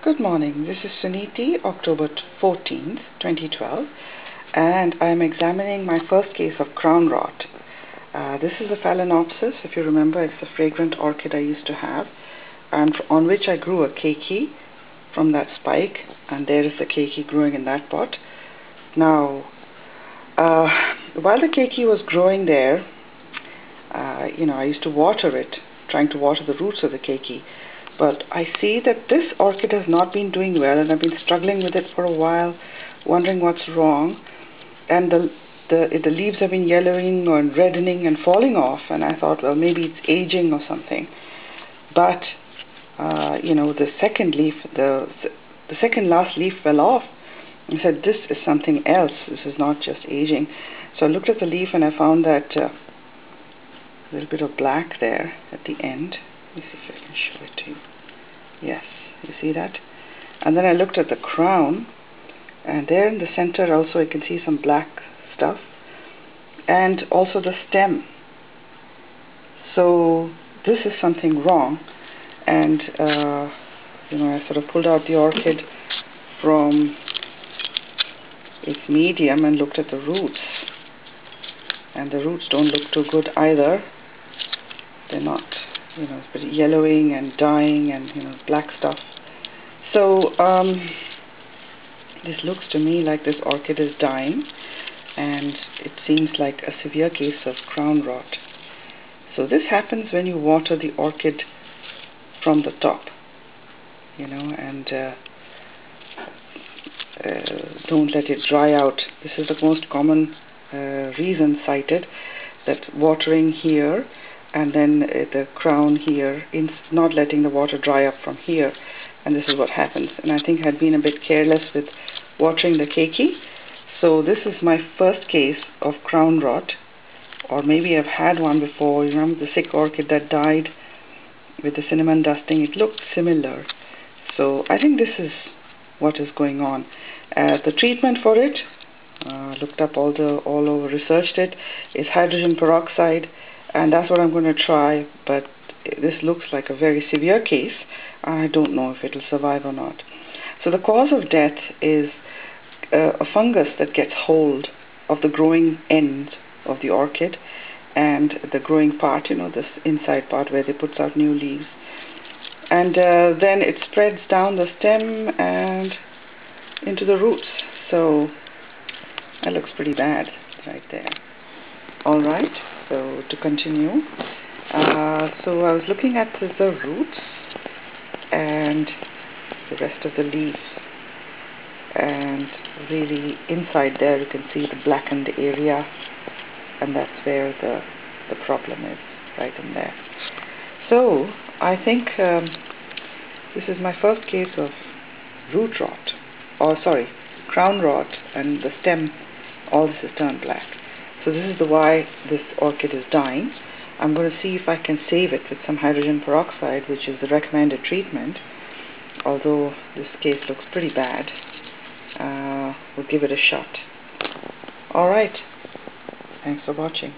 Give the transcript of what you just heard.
Good morning, this is Suniti, October 14th, 2012, and I am examining my first case of crown rot. This is a Phalaenopsis. If you remember, it's a fragrant orchid I used to have, and on which I grew a keiki from that spike, and there is the keiki growing in that pot. Now, while the keiki was growing there, I used to water it, trying to water the roots of the keiki. But I see that this orchid has not been doing well, and I've been struggling with it for a while, wondering what's wrong. And the leaves have been yellowing or reddening and falling off, and I thought, well, maybe it's aging or something. But the second leaf, the second last leaf fell off. I said, this is something else. This is not just aging. So I looked at the leaf and I found that a little bit of black there at the end. Let me see if I can show it to you. Yes, you see that? And then I looked at the crown, and there in the center also I can see some black stuff, and also the stem. So this is something wrong, and I sort of pulled out the orchid from its medium and looked at the roots, and the roots don't look too good either. They're not, it's pretty yellowing and dying and black stuff. So this looks to me like this orchid is dying, and it seems like a severe case of crown rot. So this happens when you water the orchid from the top, and don't let it dry out. This is the most common reason cited, that watering here and then the crown here, not letting the water dry up from here, and this is what happens. And I think I'd been a bit careless with watering the keiki. So this is my first case of crown rot, or maybe I've had one before. You remember the sick orchid that died with the cinnamon dusting? It looked similar. So I think this is what is going on. The treatment for it, looked up all over, researched it, is hydrogen peroxide, and that's what I'm going to try. But this looks like a very severe case. I don't know if it'll survive or not. So the cause of death is a fungus that gets hold of the growing end of the orchid and the growing part, this inside part where they put out new leaves, and then it spreads down the stem and into the roots. So that looks pretty bad right there. Alright, so to continue, so I was looking at the roots and the rest of the leaves, and really inside there you can see the blackened area, and that's where the problem is, right in there. So I think this is my first case of root rot, crown rot, and the stem, all this is turned black. So this is why this orchid is dying. I'm going to see if I can save it with some hydrogen peroxide, which is the recommended treatment, although this case looks pretty bad. We'll give it a shot. Alright, thanks for watching.